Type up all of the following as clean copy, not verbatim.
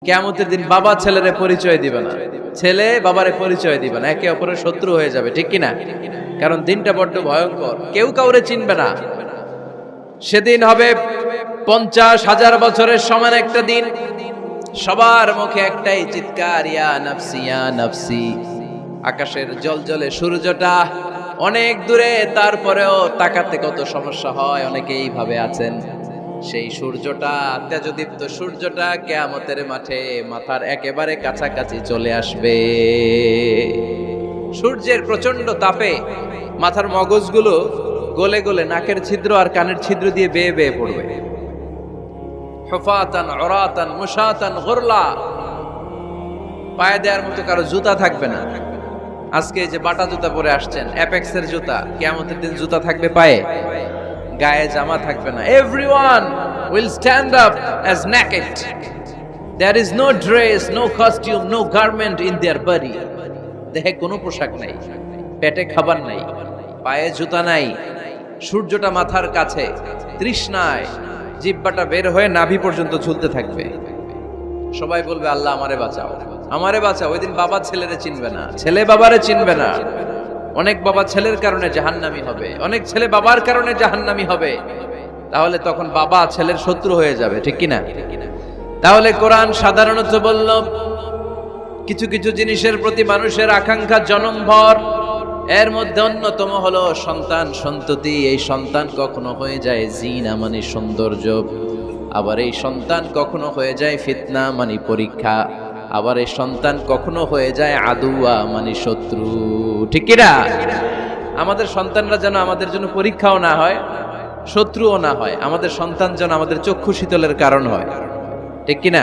কিয়ামতের দিন বাবা ছেলেরে পরিচয় দিবে না, ছেলে বাবারে পরিচয় দিবে না, একে অপরের শত্রু হয়ে যাবে, ঠিক কিনা? কারণ দিনটা বড্ড ভয়ঙ্কর, কেউ কাউরে চিনবে না। সেদিন হবে 50,000 বছরের সমান একটা দিন। সবার মুখে একটাই চিৎকার, ইয়া নাফসি ইয়া নাফসি। আকাশের জলজলে সূর্যটা অনেক দূরে, তারপরেও তাকাতে কত সমস্যা হয়, অনেকে এইভাবে আছেন। সেই সূর্যটা, তেজদীপ্ত সূর্যটা কিয়ামতের মাঠে মাথার একেবারে কাছাকাছি চলে আসবে। সূর্যের প্রচন্ড তাপে মাথার মগজগুলো গলে গলে নাকের ছিদ্র আর কানের ছিদ্র দিয়ে বেয়ে বেয়ে পড়বে। হুফাতান উরাতান মুশাতান গুরলা, পায়ে দেওয়ার মতো কারো জুতা থাকবে না। আজকে যে বাটা জুতা পরে আসছেন, অ্যাপেক্সের জুতা, কিয়ামতের দিন জুতা থাকবে পায়ে, গায়ে জামা থাকবে না। Everyone will stand up as naked. There is no dress, no costume, no garment in their body. দেহে কোনো পোশাক নাই, পেটে খাবার নাই, পায়ে জুতা নাই, সূর্যটা মাথার কাছে, তৃষ্ণায় জিহ্বাটা বের হয়ে নাভি পর্যন্ত ঝুলতে থাকবে। সবাই বলবে, আল্লাহ আমারে বাঁচাও, আমারে বাঁচাও। ওই দিন বাবা ছেলেরে চিনবে না, ছেলে বাবারে চিনবে না। অনেক বাবা ছেলের কারণে জাহান্নামী হবে, অনেক ছেলে বাবার কারণে জাহান্নামী হবে। তাহলে তখন বাবা ছেলের শত্রু হয়ে যাবে, ঠিক কিনা? তাহলে কোরআন সাধারণত বলল, কিছু কিছু জিনিসের প্রতি মানুষের আকাঙ্ক্ষা জনমভর, এর মধ্যে অন্যতম হলো সন্তান সন্ততি। এই সন্তান কখনো হয়ে যায় জিনা মানে সৌন্দর্য, আবার এই সন্তান কখনো হয়ে যায় ফিতনা মানে পরীক্ষা, আবার এই সন্তান কখনো হয়ে যায় আদুয়া মানে শত্রু, ঠিক কিনা? আমাদের সন্তানরা যেন আমাদের জন্য পরীক্ষাও না হয়, শত্রুও না হয়। আমাদের সন্তান যেন আমাদের চক্ষু শীতলের কারণ হয়, ঠিক কিনা?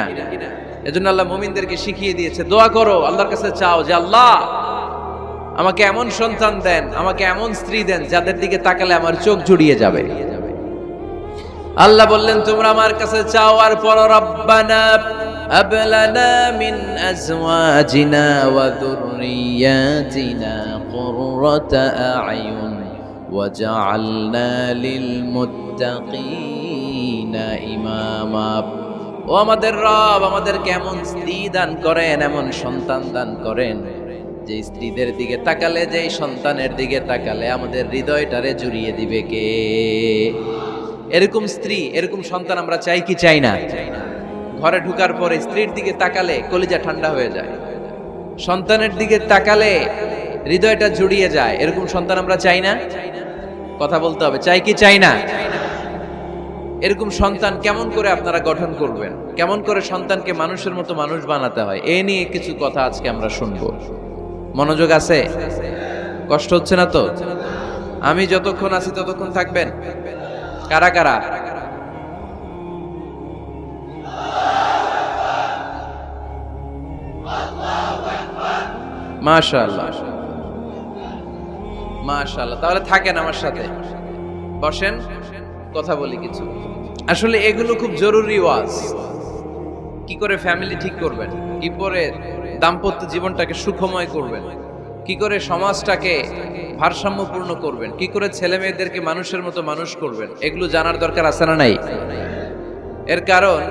এজন্য আল্লাহ মুমিনদেরকে শিখিয়ে দিয়েছে, দোয়া করো, আল্লাহর কাছে চাও যে আল্লাহ আমাকে এমন সন্তান দেন, আমাকে এমন স্ত্রী দেন যাদের দিকে তাকালে আমার চোখ জুড়িয়ে যাবে। আল্লাহ বললেন, তোমরা আমার কাছে চাও আর পড়ো, রব্বানা হাব লানা মিন আজওয়াজিনা ওয়া যুররিয়াতিনা কুররাতা আ'য়ুন ওয়াজআলনা লিল মুত্তাকিনা ইমামা। ও আমাদের রব, আমাদেরকে এমন স্ত্রী দান করেন, এমন সন্তান দান করেন, যে স্ত্রীদের দিকে তাকালে, যে সন্তানের দিকে তাকালে আমাদের হৃদয়টারে জুড়িয়ে দিবে কে? এরকম স্ত্রী, এরকম সন্তান আমরা চাই কি চাই না? ঘরে ঢুকার পরে স্ত্রীর দিকে তাকালে কলিজা ঠান্ডা হয়ে যায়, সন্তানের দিকে তাকালে হৃদয়টা জুড়িয়ে যায়। এরকম সন্তান আমরা চাই না? কথা বলতে হবে, চাই কি চাই না? এরকম সন্তান কেমন করে আপনারা গঠন করবেন, কেমন করে সন্তানকে মানুষের মতো মানুষ বানাতে হয়, এ নিয়ে কিছু কথা আজকে আমরা শুনবো। মনোযোগ আছে? কষ্ট হচ্ছে না তো? আমি যতক্ষণ আছি ততক্ষণ থাকবেন? কারা কারা? মাশাআল্লাহ, মাশাআল্লাহ। তাহলে থাকেন আমার সাথে, বসেন, কথা বলি কিছু। আসলে এগুলো খুব জরুরি ওয়াজ। কি করে ফ্যামিলি ঠিক করবেন, কি করে দাম্পত্য জীবনটাকে সুখময় করবেন, কি করে সমাজটাকে ভারসাম্যপূর্ণ করবেন, কি করে ছেলে মেয়েদেরকে মানুষের মতো মানুষ করবেন, এগুলো জানার দরকার আছে না নাই? এর কারণ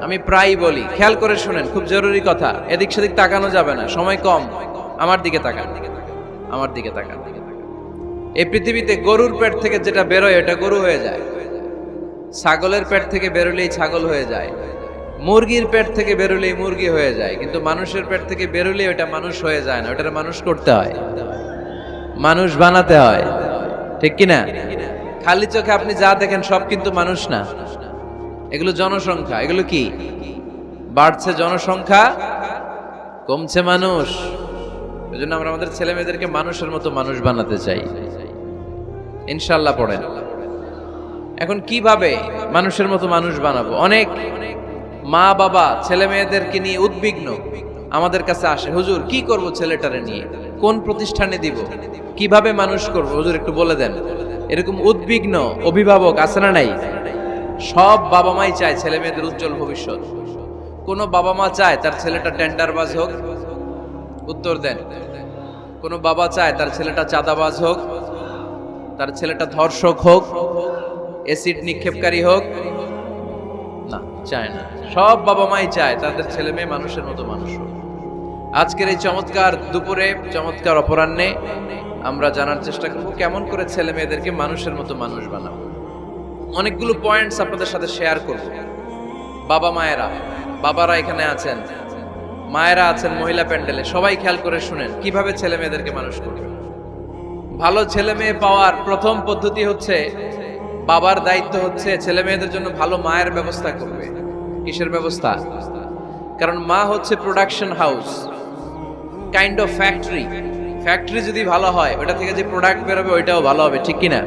আমি প্রায়ই বলি, খেয়াল করে শুনেন, খুব জরুরি কথা, এদিক সেদিক তাকানো যাবে না, সময় কম। আমার দিকে তাকান, আমার দিকে তাকান। এই পৃথিবীতে গরুর পেট থেকে যেটা বেরোয় ওটা গরু হয়ে যায়, ছাগলের পেট থেকে বেরোলেই ছাগল হয়ে যায়, মুরগির পেট থেকে বেরোলেই মুরগি হয়ে যায়, কিন্তু মানুষের পেট থেকে বেরোলেই ওটা মানুষ হয়ে যায় না, ওটা মানুষ করতে হয়, মানুষ বানাতে হয়, ঠিক কিনা? খালি চোখে আপনি যা দেখেন সব কিন্তু মানুষ না, এগুলো জনসংখ্যা। এগুলো কি? বাড়ছে জনসংখ্যা, কমছে মানুষ। এজন্য আমরা আমাদের ছেলে মেয়েদেরকে মানুষের মতো মানুষ বানাতে চাই, ইনশাআল্লাহ। পড়েন। এখন কিভাবে মানুষের মতো মানুষ বানাবো? অনেক মা বাবা ছেলে মেয়েদেরকে নিয়ে উদ্বিগ্ন, আমাদের কাছে আসে, হুজুর কি করব ছেলেটারে নিয়ে, কোন প্রতিষ্ঠানে দিব, কিভাবে মানুষ করব, হুজুর একটু বলে দেন। এরকম উদ্বিগ্ন অভিভাবক আছে না নাই? সব বাবা মাই চায় ছেলে মেয়েদের উজ্জ্বল ভবিষ্যৎ। কোন বাবা মা চায় তার ছেলেটা টেন্ডারবাজ হোক? উত্তর দেন। কোন বাবা চায় তার ছেলেটা চাঁদাবাজ হোক, তার ছেলেটা ধর্ষক হোক, এসিড নিক্ষেপকারী হোক? না। চায় না। সব বাবা মাই চায় তাদের ছেলে মেয়ে মানুষের মতো মানুষ হোক। আজকের এই চমৎকার দুপুরে, চমৎকার অপরাহ্নে আমরা জানার চেষ্টা করব কেমন করে ছেলে মেয়েদেরকে মানুষের মতো মানুষ বানাবো। অনেকগুলো পয়েন্টস আপনাদের সাথে শেয়ার করব। বাবা মায়েরা, বাবারা এখানে আছেন, মায়েরা আছেন মহিলা প্যান্ডেলে, সবাই খেয়াল করে শুনেন কিভাবে ছেলে মেয়েদেরকে মানুষ করবে। ভালো ছেলে মেয়ে পাওয়ার প্রথম পদ্ধতি হচ্ছে, বাবার দায়িত্ব হচ্ছে ছেলে মেয়েদের জন্য ভালো মায়ের ব্যবস্থা করবে। কিসের ব্যবস্থা? কারণ মা হচ্ছে production house, kind of factory. Factory যদি ভালো হয়, ওটা থেকে যে প্রোডাক্ট বেরোবে ওইটাও ভালো হবে, ঠিক কিনা?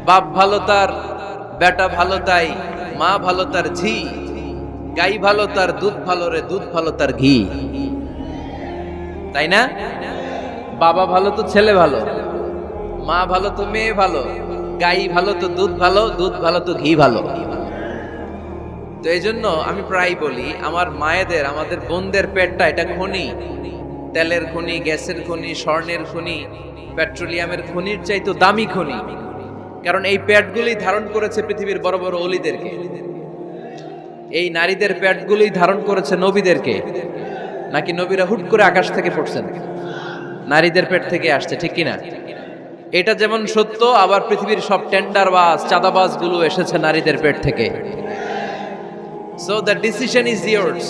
বাপ ভালো তার বেটা ভালো তাই, মা ভালো তার ঝি, গাই ভালো তার দুধ ভালো রে, দুধ ভালো তার ঘি, তাই না? বাবা ভালো তো ছেলে ভালো, মা ভালো তো মেয়ে ভালো, গাই ভালো তো দুধ ভালো, দুধ ভালো তো ঘি ভালো। তো এই জন্য আমি প্রায় বলি, আমার মায়েদের, আমাদের বোনদের পেটটা এটা খনি, তেলের খনি, গ্যাসের খনি, স্বর্ণের খনি, পেট্রোলিয়ামের খনির চাইতে দামি খনি। কারণ এই পেটগুলি ধারণ করেছে পৃথিবীর বড় বড় অলিদেরকে, এই নারীদের পেটগুলি ধারণ করেছে নবীদেরকে। নাকি নবীরা হুট করে আকাশ থেকে পড়ছেন? নারীদের পেট থেকে আসছে, ঠিক কিনা? এটা যেমন সত্য, আবার পৃথিবীর সব টেন্ডারবাজ, চাঁদাবাজ গুলো এসেছে নারীদের পেট থেকে। So the decision is years.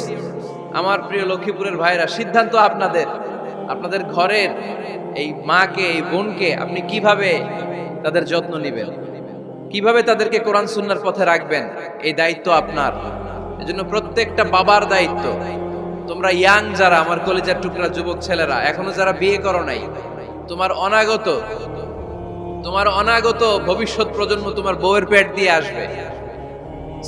আমার প্রিয় লক্ষ্মীপুরের ভাইরা, সিদ্ধান্ত আপনাদের। আপনাদের ঘরের এই মাকে, এই বোনকে আপনি কিভাবে তাদের যত্ন নেবেন, কিভাবে তাদেরকে কোরআন সুন্নাহর পথে রাখবেন, এই দায়িত্ব আপনার। এজন্য প্রত্যেকটা বাবার দায়িত্ব। তোমরা ইয়াং যারা, আমার কলেজের টুকরা যুবক ছেলেরা, এখনো যারা বিয়ে করো নাই, তোমার অনাগত ভবিষ্যৎ প্রজন্ম তোমার বউয়ের পেট দিয়ে আসবে।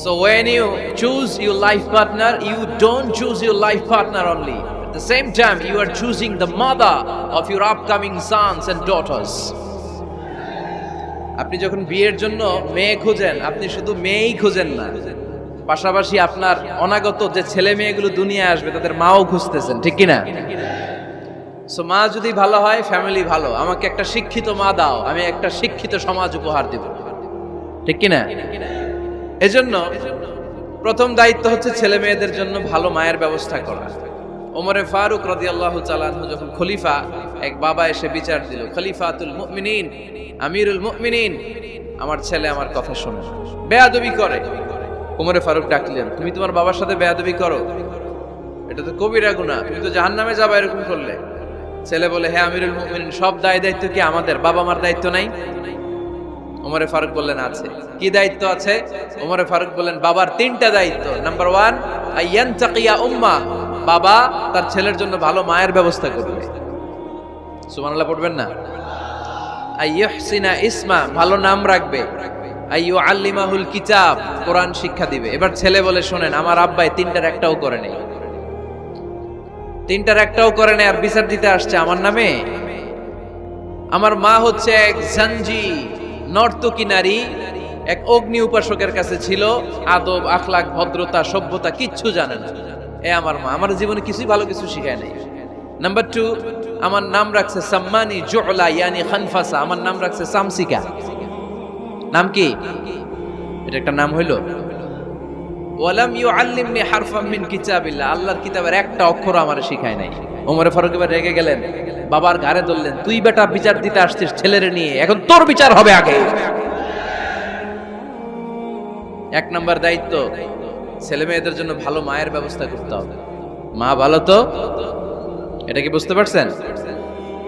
So when you choose your life partner, you don't choose your life partner only. At the same time, you are choosing the mother of your upcoming sons and daughters. আপনি যখন বিয়ের জন্য মেয়ে খুঁজেন, আপনি শুধু মেয়েই খুঁজেন না, পাশাপাশি আপনার অনাগত যে ছেলে মেয়েগুলো দুনিয়ায় আসবে তাদের মাও খুঁজতেছেন, ঠিক কিনা? সো মা যদি ভালো হয়, ফ্যামিলি ভালো। আমাকে একটা শিক্ষিত মা দাও, আমি একটা শিক্ষিত সমাজ উপহার দিব, ঠিক কিনা? এজন্য প্রথম দায়িত্ব হচ্ছে ছেলে মেয়েদের জন্য ভালো মায়ের ব্যবস্থা করা। ওমরে ফারুক রাদিয়াল্লাহু তাআলা আনহু যখন খলিফা, এক বাবা এসে বিচার দিল, খলিফাতুল মুমিনিন, আমিরুল মুমিনিন, আমার ছেলে আমার কথা শোনে, বেয়াদবি করে। ওমরে ফারুক ডাকলেন, তুমি তোমার বাবার সাথে বেয়াদবি করো? এটা তো কবিরা গুনাহ, তুমি তো জাহান্নামে যাবে এরকম করলে। ছেলে বলে, হ্যাঁ আমিরুল মুমিনিন, সব দায়িত্ব কি আমাদের? বাবা মার দায়িত্ব নাই? ওমরে ফারুক বললেন, আছে। কি দায়িত্ব আছে? ওমরে ফারুক বললেন, বাবার তিনটা দায়িত্ব। নাম্বার 1, আইয়ানতাকিয়া উম্মা, বাবা তার ছেলের জন্য ভালো মায়ের ব্যবস্থা করবে। সুবহানাল্লাহ পড়বেন না? আইয়ুহসিনা ইসমা, ভালো নাম রাখবে। আইয়ুআল্লিমাহুল কিতাব, কোরআন শিক্ষা দিবে। এবার ছেলে বলে, শোনেন, আমার আব্বাই তিনটার একটাও করে নেই, আর বিচার দিতে আসছে আমার নামে। আমার মা হচ্ছে এক জাঞ্জি, নর্তকী নারী, এক অগ্নি উপাসকের কাছে ছিল, আদব, আখলাক, ভদ্রতা, সভ্যতা কিচ্ছু জানে না। আমার মা আমার জীবনে কিছুই ভালো কিছু শিখায় নাই। নাম্বার 2, আমার নাম রাখছে সাম্মানি জুলা, ইয়ানি খানফাসা, আমার নাম রাখছে সামসিকা। নাম কি? এটা একটা নাম হইল? ওয়ালাম ইউআল্লিমনি হারফাম মিন কিতাবিল্লাহ, আল্লাহর কিতাবের একটা অক্ষর আমারে শিখায় নাই। ওমরে ফারুক এবার রেগে গেলেন, বাবার ঘাড়ে ধরলেন, তুই বেটা বিচার দিতে আসছিস ছেলেরে নিয়ে, এখন তোর বিচার হবে আগে। 1 নাম্বার দায়িত্ব, ছেলে মেয়েদের জন্য ভালো মায়ের ব্যবস্থা করতে হবে। মা ভালো তো, এটা কি বুঝতে পারছেন?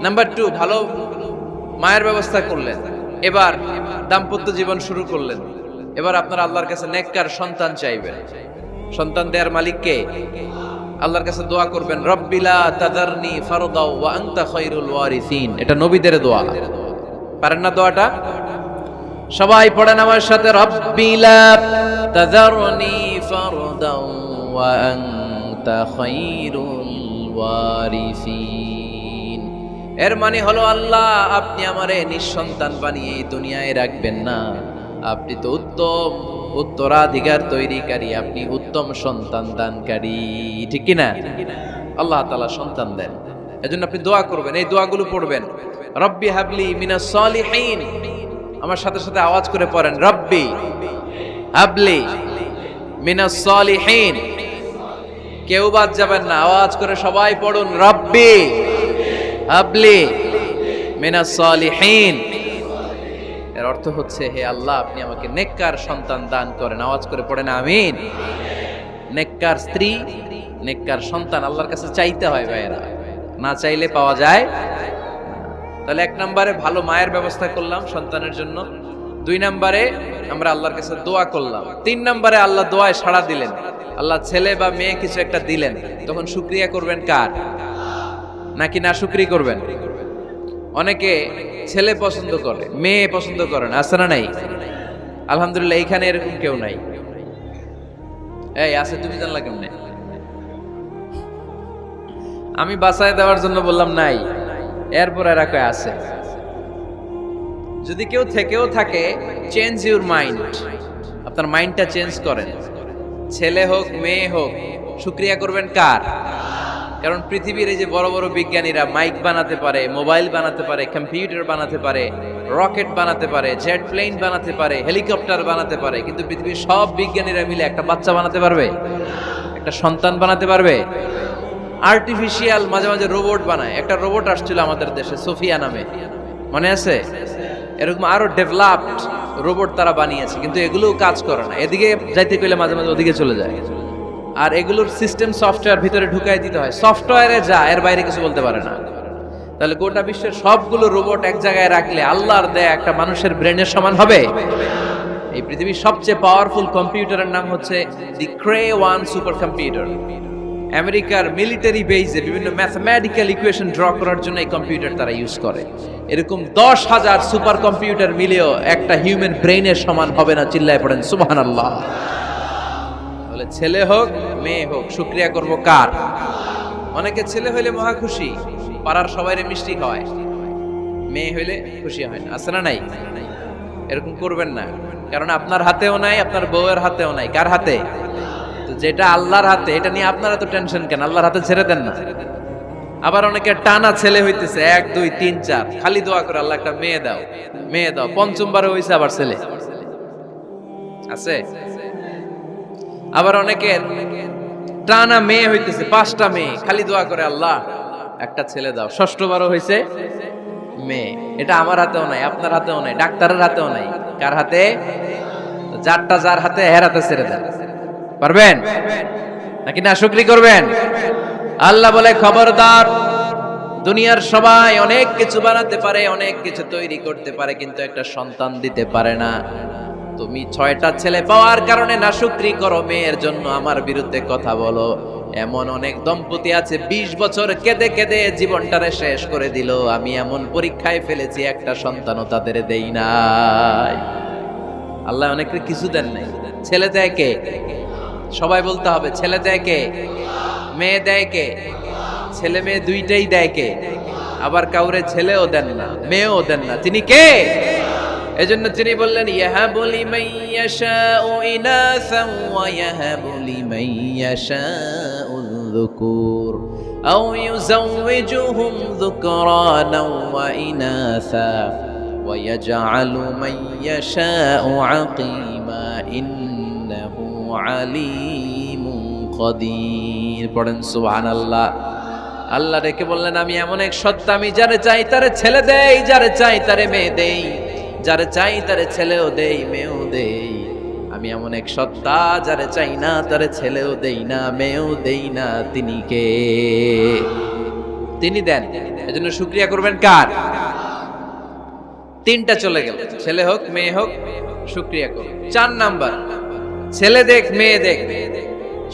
নাম্বার 2, ভালো মায়ের ব্যবস্থা করলেন, এবার দাম্পত্য জীবন শুরু করলেন। এবার আপনার আল্লাহর কাছে নেককার সন্তান চাইবেন। সন্তান দেওয়ার মালিক কে? আল্লাহর কাছে দোয়া করবেন, রব্বিলা তাদারনি ফারদাও ওয়া আনতা খায়রুল ওয়ারিসিন। এটা নবীদের দোয়া, পারেন না দোয়াটা? সবাই পড়েন আমার সাথে, রব্বিলা তাদারনি ফারদাও ওয়া আনতা খায়রুল ওয়ারিসিন। এর মানে হলো, আল্লাহ আপনি আমারে নিঃসন্তান বানিয়ে এই দুনিয়ায় রাখবেন না, আপনি তো উত্তম উত্তরাধিকার তৈরিকারী, আপনি উত্তম সন্তান দানকারী, ঠিক কিনা? আল্লাহ তাআলা সন্তান দেন, এজন্য আপনি দোয়া করবেন, এই দোয়াগুলো পড়বেন। রব্বি হাবলি মিনাস সালিহিন, আমার সাথে সাথে আওয়াজ করে পড়েন, রব্বি হাবলি মিনাস সালিহিন। কেউ বাদ যাবেন না, আওয়াজ করে সবাই পড়ুন, রব্বি হাবলি মিনাস সালিহিন। এর অর্থ হচ্ছে, হে আল্লাহ, আপনি আমাকে নেককার সন্তান দান করেন। আওয়াজ করে পড়েন আমিন। নেককার স্ত্রী, নেককার সন্তান আল্লাহর কাছে চাইতে হয় ভাইয়েরা, না চাইলে পাওয়া যায়। তাহলে 1 নম্বরে ভালো মায়ের ব্যবস্থা করলাম সন্তানের জন্য, 2 নম্বরে আমরা আল্লাহর কাছে দোয়া করলাম, 3 নম্বরে আল্লাহ দোয়ায় সাড়া দিলেন, আল্লাহ ছেলে বা মেয়ে কিছু একটা দিলেন, তখন শুকরিয়া করবেন কার? নাকি না শুকরিয়া করবেন? অনেকে ছেলে পছন্দ করে, মেয়ে পছন্দ করে না, আছে না নাই? আলহামদুলিল্লাহ এইখানে এরকম কেউ নাই। এই আছে, তুমি জানলা কেমনে? আমি বাঁচায় দেওয়ার জন্য বললাম নাই, এরপর এরা কয় আছে। যদি কেউ থেকেও থাকে, চেঞ্জ ইউর মাইন্ড, আপনার মাইন্ডটা চেঞ্জ করেন। ছেলে হোক মেয়ে হোক, শুকরিয়া করবেন কার? কারণ পৃথিবীর এই যে বড় বড় বিজ্ঞানীরা মাইক বানাতে পারে, মোবাইল বানাতে পারে, কম্পিউটার বানাতে পারে, রকেট বানাতে পারে, জেট প্লেন বানাতে পারে, হেলিকপ্টার বানাতে পারে, কিন্তু পৃথিবীর সব বিজ্ঞানীরা মিলে একটা বাচ্চা বানাতে পারবে? একটা সন্তান বানাতে পারবে? আর্টিফিশিয়াল মাঝে মাঝে রোবট বানায়। একটা রোবট আসছিল আমাদের দেশে, সোফিয়া নামে, মনে আছে? এরকম আরো ডেভেলপড রোবট তারা বানিয়েছে, কিন্তু এগুলোও কাজ করে না। এদিকে যাইতে গেলে মাঝে মাঝে ওদিকে চলে যায়। আর এগুলোর সিস্টেম সফটওয়্যার ভিতরে ঢুকাই দিতে হয়, সফটওয়্যারে যা, এর বাইরে কিছু বলতে পারে না। তাহলে গোটা বিশ্বের সবগুলো রোবট এক জায়গায় রাখলে আল্লাহর দেয়া একটা মানুষের ব্রেনের সমান হবে? এই পৃথিবীর সবচেয়ে পাওয়ারফুল কম্পিউটারের নাম হচ্ছে দি ক্রে-1 সুপার কম্পিউটার। আমেরিকার মিলিটারি বেজে বিভিন্ন ম্যাথমেটিক্যাল ইকুয়েশন ড্র করার জন্য এই কম্পিউটার তারা ইউজ করে। এরকম 10,000 সুপার কম্পিউটার মিলেও একটা হিউম্যান ব্রেইনের সমান হবে না। চিল্লায় পড়েন সুবহানাল্লাহ। বলে ছেলে হোক মেয়ে হোক, শুকরিয়া করব কার? অনেকে ছেলে হইলে মহা খুশি, পাড়ার সবাইরে মিষ্টি খাওয়ায়, মেয়ে হইলে খুশি হয় না, আছে না নাই? এরকম করবেন না, কারণ আপনার হাতেও নাই, আপনার বউয়ের হাতেও নাই। কার হাতে? যেটা আল্লাহর হাতে, এটা নিয়ে আপনারা তো টেনশন কেন? আল্লাহর হাতে ছেড়ে দেন না। আবার অনেকে টানা ছেলে হইতেছে, 1 2 3 4, খালি দোয়া করে আল্লাহ একটা মেয়ে দাও, মেয়ে দাও। 5ম বারে হইছে আবার ছেলে, আছে। আবার অনেকে টানা মেয়ে হইতেছে, 5টা মেয়ে, খালি দোয়া করে আল্লাহ একটা ছেলে দাও। 6ষ্ঠ বারও হইছে মেয়ে। এটা আমার হাতেও নাই, আপনার হাতেও নাই, ডাক্তারের হাতেও নাই। কার হাতে? যারটা যার হাতে, হের হাতে ছেড়ে দেন। পারবেন নাকি না শুকরি করবেন? আল্লাহ বলে, খবরদার, দুনিয়ার সবাই অনেক কিছু বানাতে পারে, অনেক কিছু তৈরি করতে পারে, কিন্তু একটা সন্তান দিতে পারে না। তুমি 6টা ছেলে পাওয়ার কারণে না শুকরি করো, মেয়ের জন্য আমার বিরুদ্ধে কথা বলো। এমন অনেক দম্পতি আছে 20 বছর কেঁদে কেঁদে জীবনটারে শেষ করে দিল। আমি এমন পরীক্ষায় ফেলেছি, একটা সন্তানও তাদের দেই নাই। আল্লাহ অনেকের কিছু দেন নাই। ছেলে দেয় কে? সবাই বলতে হবে, ছেলে দেয় কে? মেয়ে দেয় কে? ছেলে মেয়ে দুইটাই দেয় কে? আবার কাউরে ছেলেও দেন না, মেয়েও দেন না, তিনি কে? এজন্য তিনি বললেন, ইয়াহাবু লিমান ইয়াশাউ ইনাসান ওয়া ইয়াহাবু লিমান ইয়াশাউ যুকুর আও ইউযাওয়িজুহুম যুকরানান ওয়া ইনাসা ওয়া ইয়াজআলু মান ইয়াশাউ আকীমা ইন্নাহু আলীমুন কাদির। পড়েন সুবহানাল্লাহ। আল্লাহ রেখে বললেন, আমি এমন এক সত্তা, আমি যারে চাই তারে ছেলে দেই, যারে চাই তারে মেয়ে দেই, যারে চাই তারে ছেলেও দেই, মেয়েও দেই। আমি এমন এক সত্তা, যারে চাই না তারে ছেলেও দেই না, মেয়েও দেই না। তিনি কে? তিনি দেন। এজন্য শুকরিয়া করবেন কার? 3টা চলে গেল, ছেলে হোক মেয়ে হোক, শুকরিয়া করুন। 4 নাম্বার, ছেলে দেখ মেয়ে দেখ,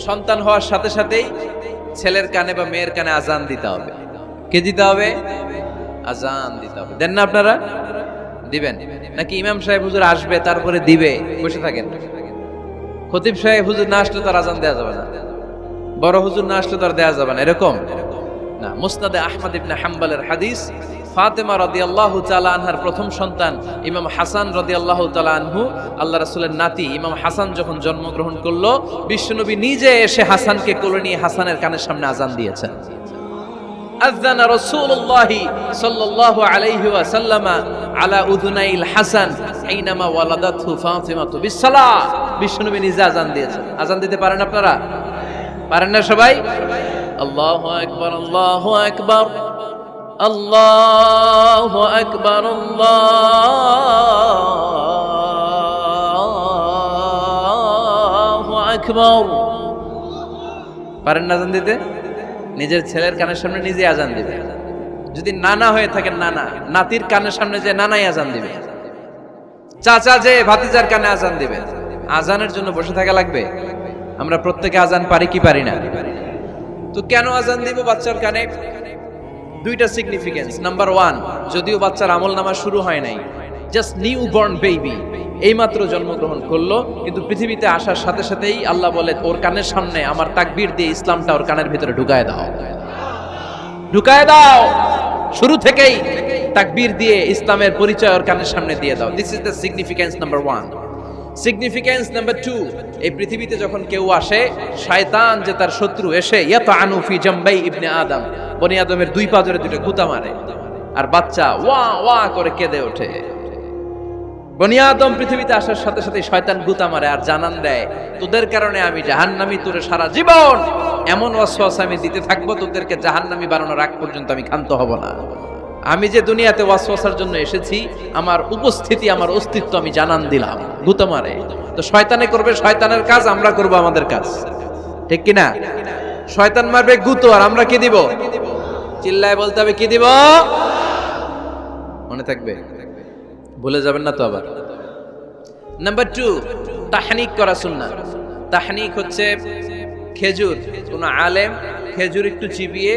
সন্তান হওয়ার সাথে সাথেই ছেলের কানে বা মেয়ের কানে আজান দিতে হবে। কে দিতে হবে? আজান দিতে হবে। দেন না আপনারা? দিবেন নাকি ইমাম সাহেব হুজুর আসবে তারপরে দিবে, বসে থাকেন? খতিব সাহেব হুজুর না আসলে তার আজান দেয়া যাবে না, বড় হুজুর না আসলে তার দেয়া যাবে না, এরকম না। মুসনাদে আহমদ ইবনে হাম্বলের হাদিস, ফাতেমা রাদিয়াল্লাহু তাআলা আনহার প্রথম সন্তান ইমাম হাসান রাদিয়াল্লাহু তাআলা আনহু, আল্লাহ রাসূলের নাতি ইমাম হাসান যখন জন্মগ্রহণ করলো, বিশ্বনবী নিজে এসে হাসানকে কোলে নিয়ে হাসানের কানের সামনে আজান দিয়েছেন। আযানা রাসূলুল্লাহ সাল্লাল্লাহু আলাইহি ওয়াসাল্লাম আলা উযুনাইল হাসান হাইনামা ওয়ালাদাতহু ফাতিমাতু বিসসালাহ। বিশ্বনবী নিজে আজান দিয়েছেন। আজান দিতে পারেন আপনারা? পারেন না সবাই? আল্লাহু আকবার, আল্লাহু আকবার, আল্লাহু আকবার, আল্লাহু আকবার। পারেন না আজান দিতে? নিজের ছেলের কানের সামনে নিজে আজান দিবে। যদি নানা হয়ে থাকেন, নানা নাতির কানের সামনে যে নানাই আজান দিবে, চাচা যে ভাতিজার কানে আজান দিবে। আজানের জন্য বসে থাকা লাগবে? আমরা প্রত্যেকে আজান পারি কি পারি না? তো কেন আজান দিব বাচ্চার কানে? দুইটা সিগনিফিকেন্স। নাম্বার 1, যদিও বাচ্চার আমল নামা শুরু হয় নাই, জাস্ট নিউ বর্ন বেবি, এইমাত্র জন্মগ্রহণ করলো, কিন্তু পৃথিবীতে আসার সাথে সাথেই আল্লাহ বলে ওর কানের সামনে আমার তাকবীর দিয়ে ইসলামটা ওর কানের ভিতরে ঢুকায় দাও, ঢুকায় দাও। শুরু থেকেই তাকবীর দিয়ে ইসলামের পরিচয় ওর কানের সামনে দিয়ে দাও। This is the significance number 1। Significance number 2, এই পৃথিবীতে যখন কেউ আসে, শয়তান যে তার শত্রু এসে ইয়াতানু ফি জামবাই ইবনে আদম, বনি আদমের দুই পা ধরে দুটো গুতা মারে, আর বাচ্চা ওয়া ওয়া করে কেঁদে ওঠে। বনি আদম পৃথিবীতে আসার সাথে সাথে শয়তান গুতা মারে আর জানান দেয়, তোদের কারণে আমি জাহান্নামী, তোরে সারা জীবন এমন ওয়াসওয়াসা আমি দিতে থাকবো, তোদেরকে জাহান্নামী বানানোর আগ পর্যন্ত আমি ক্ষান্ত হব না। আমি যে দুনিয়াতে ওয়াসওয়াসার জন্য এসেছি, আমার উপস্থিতি, আমার অস্তিত্ব আমি জানান দিলাম। গুতা মারে তো শয়তানে করবে শয়তানের কাজ, আমরা করব আমাদের কাজ, ঠিক কি না? শয়তান মারবে গুতো, আর আমরা কি দিব? চিল্লায় বলতে হবে কি দিব? মনে থাকবে, ভুলে যাবেন না তো আবার। নাম্বার 2, তাহনিক করা সুন্নাহ। তাহনিক হচ্ছে খেজুর, কোন আলেম খেজুর একটু চিবিয়ে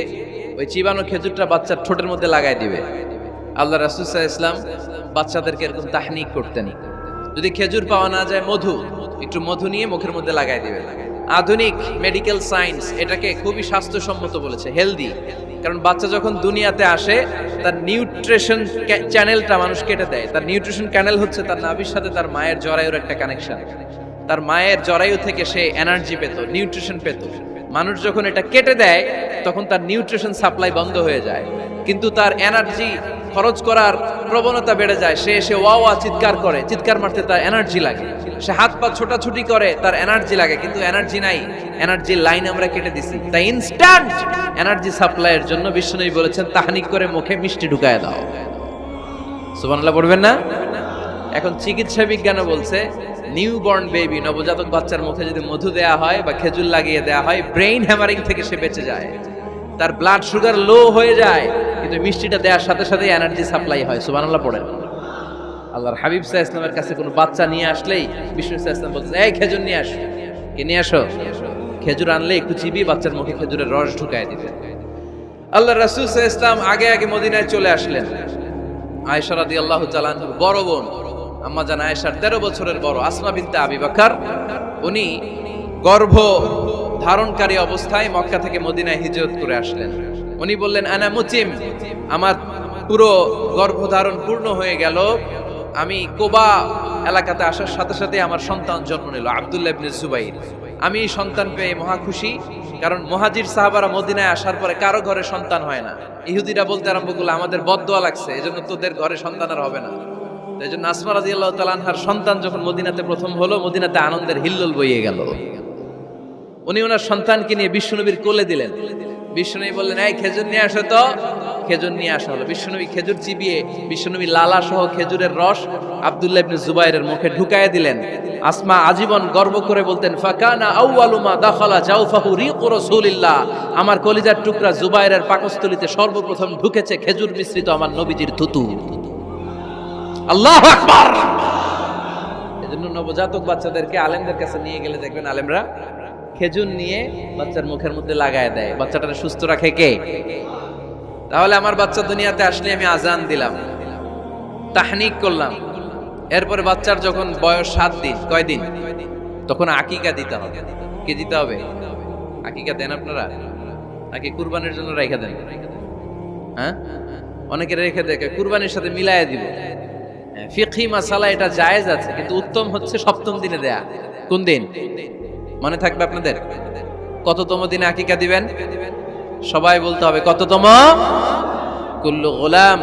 ওই চিবানো খেজুরটা বাচ্চার ঠোঁটের মধ্যে লাগাই দিবে। আল্লাহ রাসূল সাল্লাল্লাহু আলাইহি ওয়াসাল্লাম বাচ্চাদেরকে এরকম তাহনিক করতেন। যদি খেজুর পাওয়া না যায়, মধু, একটু মধু নিয়ে মুখের মধ্যে লাগাই দিবে। আধুনিক মেডিকেল সায়েন্স এটাকে খুবই স্বাস্থ্যসম্মত বলেছে, হেলদি। কারণ বাচ্চা যখন দুনিয়াতে আসে, তার নিউট্রিশন চ্যানেলটা মানুষ কেটে দেয়। তার নিউট্রিশন চ্যানেল হচ্ছে তার নাভির সাথে তার মায়ের জরায়ুর একটা কানেকশন। তার মায়ের জরায়ু থেকে সে এনার্জি পেত, নিউট্রিশন পেত। মানুষ যখন এটা কেটে দেয়, তখন তার নিউট্রিশন সাপ্লাই বন্ধ হয়ে যায়, কিন্তু তার এনার্জি খরচ করার প্রবণতা বেড়ে যায়। সে এসে ওয়া ওয়া চিৎকার করে, চিৎকার মারতে তার এনার্জি লাগে। সে হাত পা ছোটাছুটি করে, তার এনার্জি লাগে, কিন্তু এনার্জি নাই। এনার্জির লাইন আমরা কেটে দিছি। তাই ইনস্ট্যান্ট এনার্জি সাপ্লাইয়ের জন্য বিশ্বনবী বলেছেন, তাহনিক করে মুখে মিষ্টি ঢুকায় দাও। সুবহানাল্লাহ পড়বেন না? এখন চিকিৎসা বিজ্ঞানও বলছে, নিউবর্ন বেবি, নবজাতক বাচ্চার মুখে যদি মধু দেয়া হয় বা খেজুর লাগিয়ে দেয়া হয়, ব্রেইন হ্যামারিং থেকে সে বেঁচে যায়। তার ব্লাড সুগার লো হয়ে যায়, কিন্তু মিষ্টিটা দেওয়ার সাথে সাথে এনার্জি সাপ্লাই হয়। সুবহানাল্লাহ পড়েন। আল্লাহর হাবিব সাল্লাল্লাহু আলাইহি ওয়াসাল্লামের কাছে কোনো বাচ্চা নিয়ে আসলেই বিষ্ণু সাল্লাল্লাহু আলাইহি ওয়াসাল্লাম বলতেন, এই খেজুর নিয়ে আসো। কে নিয়ে আসো? খেজুর আনলে একটু চিবিয়ে বাচ্চার মুখে খেজুরের রস ঢুকায় দিতেন। আল্লাহ রাসূল সাল্লাল্লাহু আলাইহি ওয়াসাল্লাম আগে আগে মদিনায় চলে আসলেন। আয়েশা রাদিয়াল্লাহু তাআলা আনহা বড় বোন, আম্মা জান আয়েশার 13 বছরের বড়, আসমা বিনতে আবি বকর, উনি গর্ভ ধারণকারী অবস্থায় মক্কা থেকে মদিনায় হিজরত করে আসলেন। উনি বললেন, আনা মুতিম, আমার পুরো গর্ভধারণ পূর্ণ হয়ে গেল। আমি কোবা এলাকাতে আসার সাথে সাথে আমার সন্তান জন্ম নিল, আব্দুল্লাহ ইবনে জুবাইর। আমি সন্তান পেয়ে মহা খুশি, কারণ মুহাজির সাহাবারা মদিনায় আসার পরে কারো ঘরে সন্তান হয় না। ইহুদিরা বলতে আরম্ভ করলো, আমাদের বদদোয়া লাগছে, এজন্য তোদের ঘরে সন্তান আর হবে না। এই জন্য আসমা রাদিয়াল্লাহু তাআলা আনহার সন্তান যখন মদিনাতে প্রথম হলো, মদিনাতে আনন্দের হিল্লোল বইয়ে গেল। উনি ওনার সন্তানকে নিয়ে বিশ্বনবীর কোলে দিলেন। বিশ্বনবী বললেন, এই খেজুর নিয়ে আসো তো। খেজুর নিয়ে আসা হলো। বিশ্বনবী খেজুর চিবিয়ে বিশ্বনবী লালা সহ খেজুরের রস আব্দুল্লাহ ইবনে জুবাইরের মুখে ঢুকায় দিলেন। আসমা আজীবন গর্ব করে বলতেন, ফাকানা আউয়ালু মা দাখালা জাওফাহু রিকু রাসূলিল্লাহ, আমার কলিজার টুকরা জুবাইরের পাকস্থলীতে সর্বপ্রথম ঢুকেছে খেজুর মিশ্রিত আমার নবীজির থুতু। আল্লাহু আকবার। এজন্য নবজাতক বাচ্চাদেরকে আলেমদের কাছে নিয়ে গেলে দেখবেন আলেমরা খেজুর নিয়ে বাচ্চার মুখের মধ্যে লাগায় দেয়। বাচ্চাটাকে সুস্থ রাখে কে? তাহলে আমার বাচ্চা দুনিয়াতে আসলে আমি আজান দিলাম, তাহনিক করলাম, এরপরে বাচ্চার যখন বয়স 7 দিন, কয়দিন, তখন আকিকা দিতে হবে। কি দিতে হবে? আকিকা দেন আপনারা নাকি কুরবানির জন্য রেখে দেন? হ্যাঁ, অনেকে রেখে দেখে কুরবানির সাথে মিলাইয়া দিব। ফিকহি মাসালা এটা জায়েজ আছে, কিন্তু উত্তম হচ্ছে 7ম দিনে দেয়া। কোন দিন মনে থাকবে আপনাদের? কততম দিনে আকিকা দিবেন? সবাই বলতে হবে কততম? কুল্লু গোলাম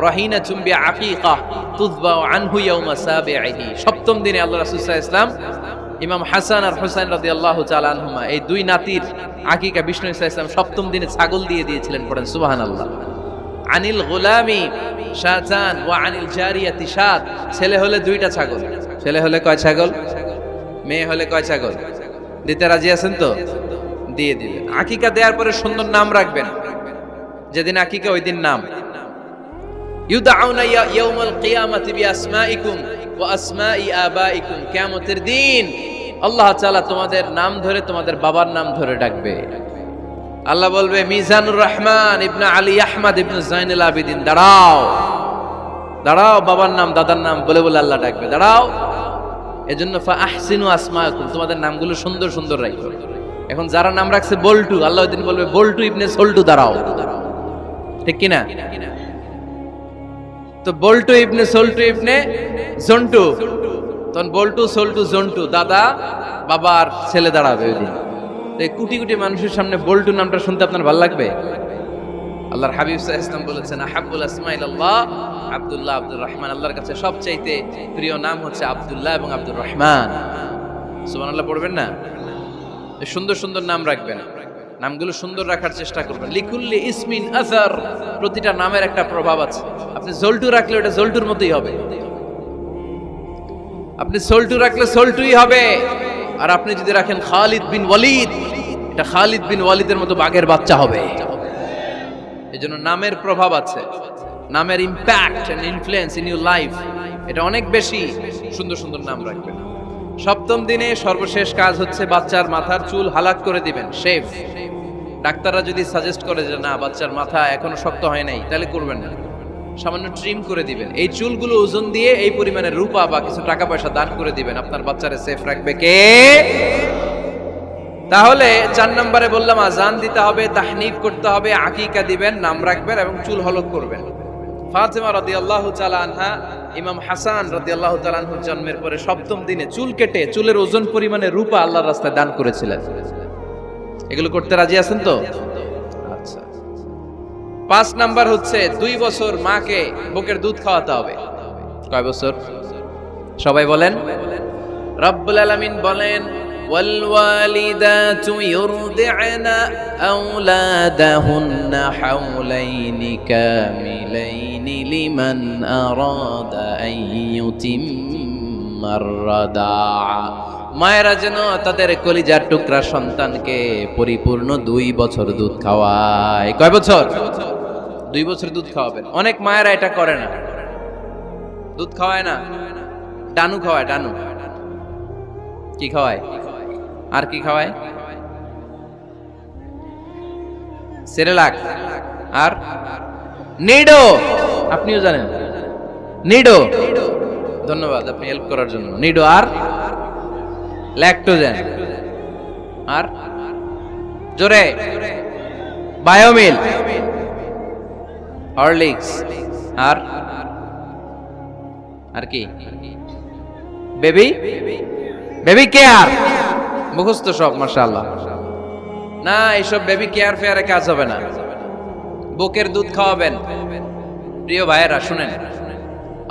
রাহিনাতুম বিআকিকা তুযবা আনহু ইয়াওমা সাবিহি। 7ম দিনে আল্লাহ রাসূল সাল্লাল্লাহু আলাইহি ওয়াসাল্লাম ইমাম হাসান আর হুসাইন রাদিয়াল্লাহু তাআলা আনহুমা এই দুই নাতির আকিকা বিষ্ণু ইসা ইসলাম সপ্তম দিনে ছাগল দিয়ে দিয়েছিলেন, পড়েন সুবহানাল্লাহ। আনিল গোলামি শাহজান ওয়া আনিল জারিয়াতি শাত, ছেলে হলে দুইটা ছাগল, ছেলে হলে কয় ছাগল, মেয়ে হলে কয় ছাগল, দিতে রাজি আছেন তো? দিয়ে দিবেন। আকিকা দেওয়ার পরে সুন্দর নাম রাখবেন, যেদিন আকিকা ওই দিন নাম। ইউদাউনা ইয়াউমাল কিয়ামাতি বিআসমাইকুম ওয়া আসমাই আবাইকুম, কিয়ামতের দিন আল্লাহ তাআলা তোমাদের নাম ধরে তোমাদের বাবার নাম ধরে ডাকবে। আল্লাহ বলবে মিজানুর রহমান ইবনে আলী আহমদ ইবনে জাইনুল আবিদিন, দাঁড়াও দাঁড়াও, বাবার নাম দাদার নাম বলে বলে আল্লাহ ডাকবে, দাঁড়াও। এজন্য ফা আহসিনু আসমাকুম, তোমাদের নামগুলো সুন্দর সুন্দর রাখো। এখন যারা নাম রাখছে বল্টু, আল্লাহ ওই দিন বলবে বল্টু ইবনে সল্টু, দাঁড়াও, ঠিক কিনা? তো বল্টু ইবনে সল্টু ইবনে জন্টু, তখন বল্টু সল্টু জন্টু, দাদা বাবা আর ছেলে দাঁড়াবে ওই দিন। তো এই কোটি কোটি মানুষের সামনে বল্টু নামটা শুনতে আপনার ভালো লাগবে? আল্লাহর হাবিব সাল্লাল্লাহু আলাইহি ওয়াসাল্লাম বলেছেন আহাব্বুল আসমাইল্লাহ আব্দুল্লাহ আব্দুর রহমান, আল্লাহর কাছে সবচাইতে প্রিয় নাম হচ্ছে আব্দুল্লাহ এবং আব্দুর রহমান। সুবহানাল্লাহ পড়বেন না? সুন্দর সুন্দর নাম রাখবেন, নামগুলো সুন্দর রাখার চেষ্টা করবেন। লিকুল্লি ইসমিন আসার, প্রতিটা নামের একটা প্রভাব আছে। আপনি জল্টু রাখলে ওটা জল্টুর মতোই হবে, আপনি সল্টু রাখলে সল্টুই হবে। আর আপনি যদি রাখেন খালিদ বিন ওয়ালিদ, এটা খালিদ বিন ওয়ালিদের মতো বাঘের বাচ্চা হবে। এজন্য নামের প্রভাব আছে, নামের impact and influence in your life এটা অনেক বেশি। সুন্দর সুন্দর নাম রাখবেন। সপ্তম দিনে সর্বশেষ কাজ হচ্ছে বাচ্চার মাথার চুল হালাক করে দিবেন, শেভ। ডাক্তাররা যদি সাজেস্ট করে যে না বাচ্চার মাথা এখনো শক্ত হয় নাই, তাহলে করবেন না, সামান্য ট্রিম করে দিবেন। এই চুলগুলো ওজন দিয়ে এই পরিমাণে রূপা বা কিছু টাকা পয়সা দান করে দিবেন, আপনার বাচ্চারে সেফ রাখবে কে? তাহলে 4 নম্বরে বললাম আজান দিতে হবে, তাহনিক করতে হবে, আকিকা দিবেন, নাম রাখবেন এবং চুল হলক করবেন। ফাতেমা রাদিয়াল্লাহু তাআলা আনহা ইমাম হাসান রাদিয়াল্লাহু তাআলা আনহুর জন্মের পরে সপ্তম দিনে চুল কেটে চুলের ওজন পরিমাণে রূপা আল্লাহর রাস্তায় দান করেছিলেন। এগুলো করতে রাজি আছেন তো? আচ্ছা। 5 নাম্বার হচ্ছে 2 বছর মাকে বুকের দুধ খাওয়াতে হবে। কয় বছর? সবাই বলেন। রব্বুল আলামিন বলেন والوالدات يرضعن أولادهن حولين كاملين لمن أراد أن يتم الرضاعة, মায়েরা যেন তাদের কলিজার টুকরা সন্তানকে পরিপূর্ণ 2 বছর দুধ খাওয়ায়। কয় বছর? 2 বছর দুধ খাওয়াবেন। অনেক মায়েরা এটা করে না, দুধ খাওয়ায় না, ডানু খাওয়ায়। ডানু কি খাওয়ায়? আর কি খাওয়ায়? সেরেলাক আর নিডো। আপনিও জানেন নিডো? ধন্যবাদ আপনি হেল্প করার জন্য। নিডো আর ল্যাকটোজেন আর জোরে বায়োমিল, হরলিক্স আর আর কি? Baby baby care. মুখস্থ সব মাশাআল্লাহ। না, এইসব বেবি কেয়ার ফেয়ারে কাজ হবে না। বুকের দুধ খাওয়াবেন। প্রিয় ভাইয়েরা শুনেন,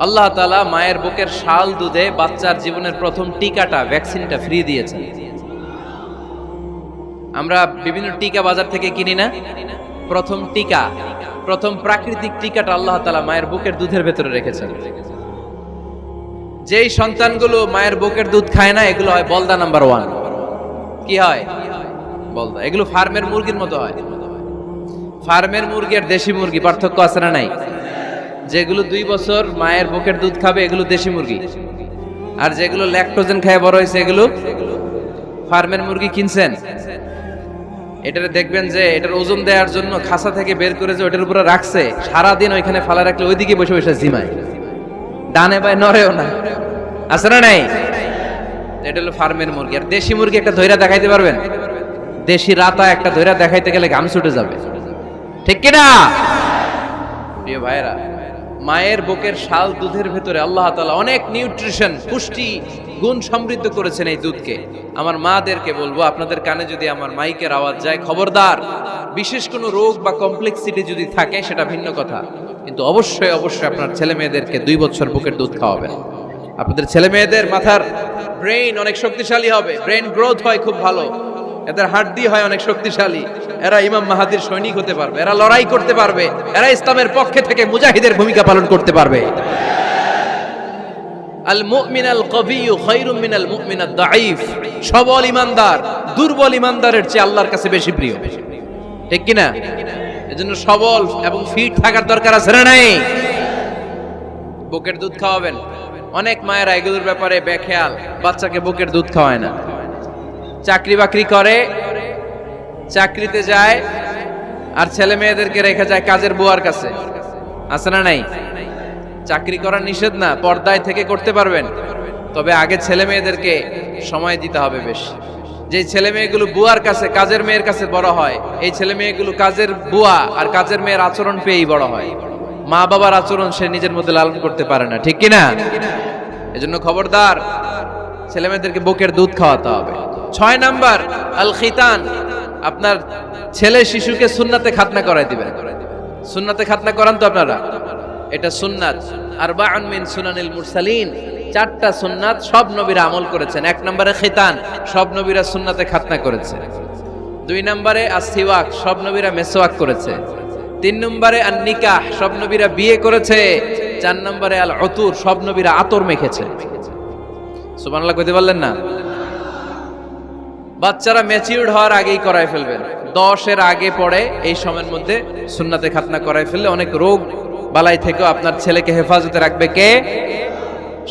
আল্লাহ তাআলা মায়ের বুকের শাল দুধে বাচ্চার জীবনের প্রথম টিকাটা, ভ্যাকসিনটা ফ্রি দিয়েছেন। আমরা বিভিন্ন টিকা বাজার থেকে কিনি না? প্রথম টিকা, প্রথম প্রাকৃতিক টিকাটা আল্লাহ তাআলা মায়ের বুকের দুধের ভেতরে রেখেছেন। যেই সন্তানগুলো মায়ের বুকের দুধ খায় না, এগুলো হয় বলদা নাম্বার 1। কি হয়? বলদা। এগুলো ফার্মের মুরগির মতো হয়। ফার্মের মুরগি আর দেশি মুরগি পার্থক্য আছে না নাই? যেগুলো 2 বছর মায়ের বুকের দুধ খাবে এগুলো দেশি মুরগি, আর যেগুলো ল্যাকটোজেন খেয়ে বড় হয়েছে এগুলো ফার্মের মুরগি। কিনছেন? এটারে দেখবেন যে এটার ওজন দেওয়ার জন্য খাসা থেকে বের করে যে ওটার উপরে রাখছে, সারাদিন ওইখানে ফালা রাখলে ওইদিকে বসে বসে জিমায়, ডানে বাই নড়েও না। আছে না নাই? এটা হলো ফার্মের মুরগি। আর দেশি মুরগি একটা ধইরা দেখাইতে পারবেন? দেশি রাতা একটা ধইরা দেখাইতে গেলে ঘাম ছুটে যাবে, ঠিক কিনা? প্রিয় ভাইরা, মায়ের বুকের শাল দুধের ভেতরে আল্লাহ তাআলা অনেক নিউট্রিশন, পুষ্টি গুণ সমৃদ্ধ করেছেন এই দুধকে। আমার মাদেরকে বলবো, আপনাদের কানে যদি আমার মাইকের আওয়াজ যায়, খবরদার, বিশেষ কোনো রোগ বা কমপ্লেক্সিটি যদি থাকে সেটা ভিন্ন কথা, কিন্তু অবশ্যই অবশ্যই আপনার ছেলে মেয়েদেরকে 2 বছর বুকের দুধ খাওয়াবেন। আপনাদের ছেলে মেয়েদের মাথার ব্রেইন অনেক শক্তিশালী হবে, ব্রেইন গ্রোথ হয় খুব ভালো, এদের হাড্ডি হয় অনেক শক্তিশালী, এরা ইমাম মাহাদির সৈনিক হতে পারবে, এরা লড়াই করতে পারবে, এরা ইসলামের পক্ষে থেকে মুজাহিদের ভূমিকা পালন করতে পারবে। আল মুমিন আল কবিয়্যু খায়রুম মিনাল মুমিন আদ দাঈফ। সবল ইমানদার দুর্বল ইমানদারের চেয়ে আল্লাহর কাছে বেশি প্রিয়, ঠিক কি না? এজন্য সবল এবং ফিট থাকার দরকার আছে না নাই? বুকের দুধ খাওয়াবেন। অনেক মায়েরা এগুলোর ব্যাপারে বেখেয়াল, বাচ্চাকে বুকের দুধ খাওয়ায় না। চাকরি বাকরি করে, চাকরিতে যায়, আর ছেলে মেয়েদেরকে রেখে যায় কাজের বুয়ার কাছে, আছে না নাই? চাকরি করা নিষেধ না, পর্দায় থেকে করতে পারবেন, তবে আগে ছেলে মেয়েদেরকে সময় দিতে হবে বেশি। যে ছেলে মেয়েগুলো বুয়ার কাছে, কাজের মেয়ের কাছে বড় হয়, এই ছেলে মেয়েগুলো কাজের বুয়া আর কাজের মেয়ের আচরণ পেয়েই বড় হয়। মা বাবার আচরণ সে নিজের মধ্যে লালন করতে পারে না, ঠিক কিনা? এজন্য খবরদার, ছেলে মেয়েদেরকে বুকের দুধ খাওয়াতে হবে। 6 নাম্বার আল খিতান। আপনার ছেলে শিশুকে সুন্নাতে খাতনা করাই দিবেন। সুন্নাতে খাতনা করান তো আপনারা? এটা সুন্নাত। আরবাউন মিন সুনানিল মুরসালিন, 4টা সুন্নাত সব নবীরা আমল করেছেন। 1 নম্বরে খিতান, সব নবীরা সুন্নাতে খাতনা করেছে। 2 নম্বরে আসিওয়াক, সব নবীরা মেসওয়াক করেছে। 3 নম্বরে আন নিকাহ, সব নবীরা বিয়ে করেছে। 4 নম্বরে আল উতুর, সব নবীরা আতর মেখেছে। সুবহানাল্লাহ কইতে পারলেন না? বাচ্চারা ম্যাচিউরড হওয়ার আগেই করায় ফেলবেন। 10 এর আগে পড়ে এই সময়ের মধ্যে সুন্নাতে খাতনা করায় ফেললে অনেক রোগ বালাই থেকেও আপনার ছেলেকে হেফাজতে রাখবে কে?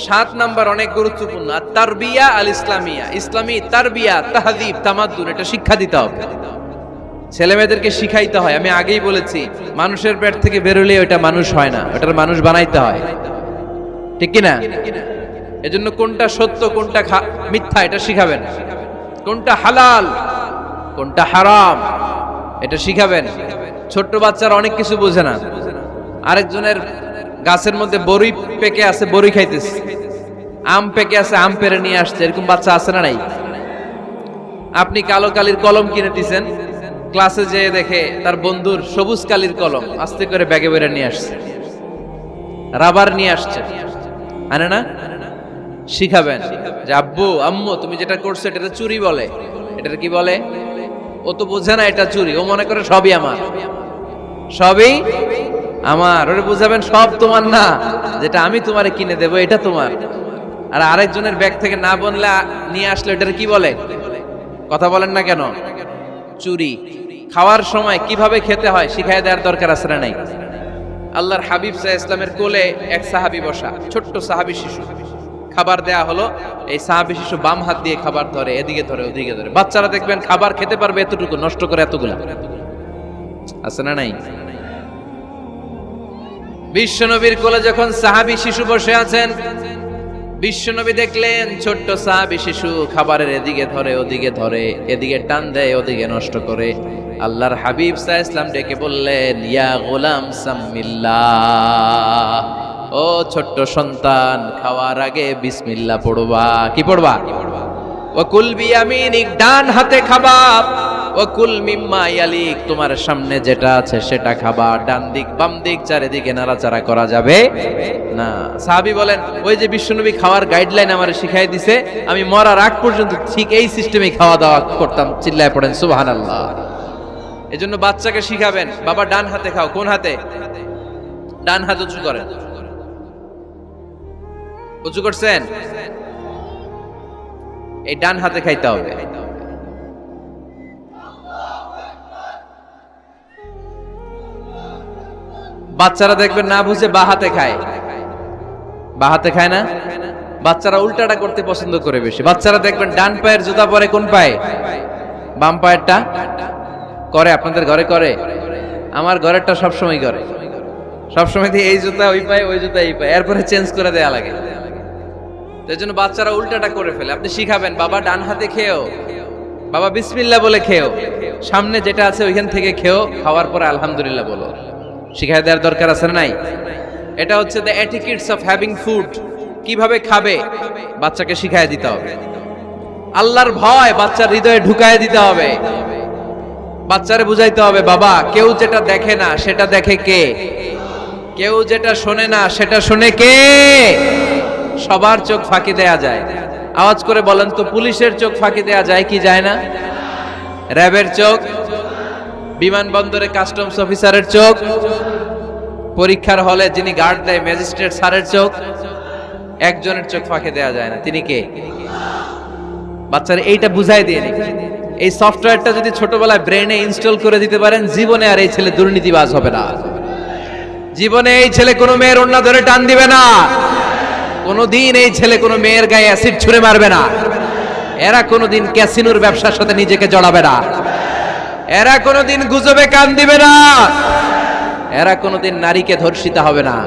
7 নাম্বার অনেক গুরুত্বপূর্ণ, তারবিয়া আল ইসলামিয়া। ইসলামী তারবিয়া, তাহযীব, তামাদ্দুন, এটা শিক্ষা দিতে হবে। ছেলে মেয়েদেরকে শিখাইতে হয়। আমি আগেই বলেছি, মানুষের পেট থেকে বেরোলে ওটা মানুষ হয় না, ওটার মানুষ বানাইতে হয়, ঠিক কি না? এজন্য কোনটা সত্য কোনটা মিথ্যা এটা শিখাবেন, কোনটা হালাল কোনটা হারাম এটা শিখাবেন। ছোট্ট বাচ্চারা অনেক কিছু বোঝে না। আরেকজনের গাছের মধ্যে বড়ি পেকে আছে, বড়ি খাইতেছে, আম পেকে আছে, আম পেরে নিয়ে আসছে, এরকম বাচ্চা আছে না নাই? আপনি কালো কালির কলম কিনে দিয়েছেন, ক্লাসে যেয়ে দেখে তার বন্ধুর সবুজ কালির কলম আস্তে করে ব্যাগে বেরে নিয়ে আসছে, রাবার নিয়ে আসছে, আনে না? শিখাবেন যে আব্বু আম্মু তুমি যেটা করছো এটা চুরি বলে, এটা কি বলে? ও তো বোঝে না এটা চুরি, ও মনে করে সবই আমার, সবই আমার। ওরে বুঝাবেন সব তোমার না, যেটা আমি তোমারে কিনে দেবো এটা তোমার। আর আরেকজনের ব্যাগ থেকে না বললে নিয়ে আসলে এটার কি বলে? কথা বলেন না কেন? চুরি। খাওয়ার সময় কিভাবে খেতে হয় শিখাই দেওয়ার দরকার আছে না নাই? আল্লাহর হাবিব সাল্লাল্লাহু আলাইহি ওয়াসাল্লামের কোলে এক সাহাবী বসা, ছোট্ট সাহাবী শিশু, খাবার দেয়া হলো, এই সাহাবী শিশু বাম হাত দিয়ে খাবার ধরে, এদিকে ধরে ওদিকে ধরে। বাচ্চারা দেখবেন খাবার খেতে পারবে এতটুকু, নষ্ট করে এতগুলা, আছে না নাই? বিশ্বনবীর কোলে যখন সাহাবী শিশু বসে আছেন, বিশ্বনবী দেখলেন ছোট্ট সাহাবী শিশু খাবারের এদিকে ধরে ওদিকে ধরে, এদিকে টান দেয় ওদিকে নষ্ট করে। আল্লাহর হাবিব সাল্লাল্লাহু আলাইহি ওয়াসাল্লাম ডেকে বললেন, ইয়া গোলাম সাম্মিল্লাহ, ও ছোট্ট সন্তান, খাওয়ার আগে বিসমিল্লাহ পড়বা। কি পড়বা? ওয়াকুল বিয়ামিনিক, ডান হাতে খাবা। ওয়াকুল মিম্মা ইয়ালিক, তোমার সামনে যেটা আছে সেটা খাবা। ডান দিক বাম দিক চারিদিকে নাড়াচাড়া করা যাবে না। সাহাবী বলেন, ওই যে বিশ্বনবী খাওয়ার গাইডলাইন আমারে শিখাই দিছে, আমি মরার আগ পর্যন্ত ঠিক এই সিস্টেমে খাওয়া দাওয়া করতাম। চিল্লায় পড়েন সুবহানাল্লাহ। এজন্য বাচ্চাকে শিখাবেন, বাবা ডান হাতে খাও। কোন হাতে? ডান হাত উঁচু করেন। উঁচু করছেন? এই ডান হাতে খাইতে হবে। বাচ্চারা দেখবেন না বুঝে বা হাতে খায়, বা হাতে খায় না। বাচ্চারা উল্টাটা করতে পছন্দ করে বেশি। বাচ্চারা দেখবেন ডান পায়ের জুতা পরে কোন পায়ে? বাম পায়েরটা করে। আপনাদের ঘরে করে? আমার ঘরেরটা সবসময় করে, সবসময় দিয়ে এই জুতা ওই পায়ে, ওই জুতা এই পায়ে, এরপরে চেঞ্জ করে দেয়া লাগে। তাই জন্য বাচ্চারা উল্টাটা করে ফেলে। আপনি শিখাবেন, বাবা ডান হাতে খেও, বাবা বিসমিল্লাহ বলে খেও, সামনে যেটা আছে ওইখান থেকে খেও, খাওয়ার পরে আলহামদুলিল্লাহ বলো। শিখাই দেওয়ার দরকার আছে না নাই? এটা হচ্ছে the etiquettes of having food. কিভাবে খাবে বাচ্চাকে শিখাই দিতে হবে। আল্লাহর ভয় বাচ্চার হৃদয়ে ঢুকায় দিতে হবে। বাচ্চারে বুঝাইতে হবে, বাবা কেউ যেটা দেখে না সেটা দেখে কে? কেউ যেটা শোনে না সেটা শোনে কে? সবার চোখ ফাঁকি দেয়া যায়। আওয়াজ করে বলেন তো, পুলিশের চোখ ফাঁকি দেয়া যায় কি যায় না? র্যাবের চোখ, বিমানবন্দরে কাস্টমস অফিসারের চোখ, পরীক্ষার হলে যিনি গার্ড দেয় ম্যাজিস্ট্রেট স্যারের চোখ, একজনের চোখ ফাঁকি দেয়া যায় না। তিনি কে? বাচ্চারা এইটা বুঝাই দিয়ে নিন। এই সফটওয়্যারটা যদি ছোটবেলায় ব্রেনে ইনস্টল করে দিতে পারেন, জীবনে আর এই ছেলে দুর্নীতিবাজ হবে না। জীবনে এই ছেলে কোনো মেয়ের ওড়না ধরে টান দিবে না। কোনোদিন এই ছেলে কোনো মেয়ের গায়ে অ্যাসিড ছুঁড়ে মারবে না। এরা কোনোদিন ক্যাসিনোর ব্যবসার সাথে নিজেকে জড়াবে না। এরা কোনোদিন গুজবে কান দিবে না। এরা কোনোদিন নারীকে ধর্ষিতা হবে না।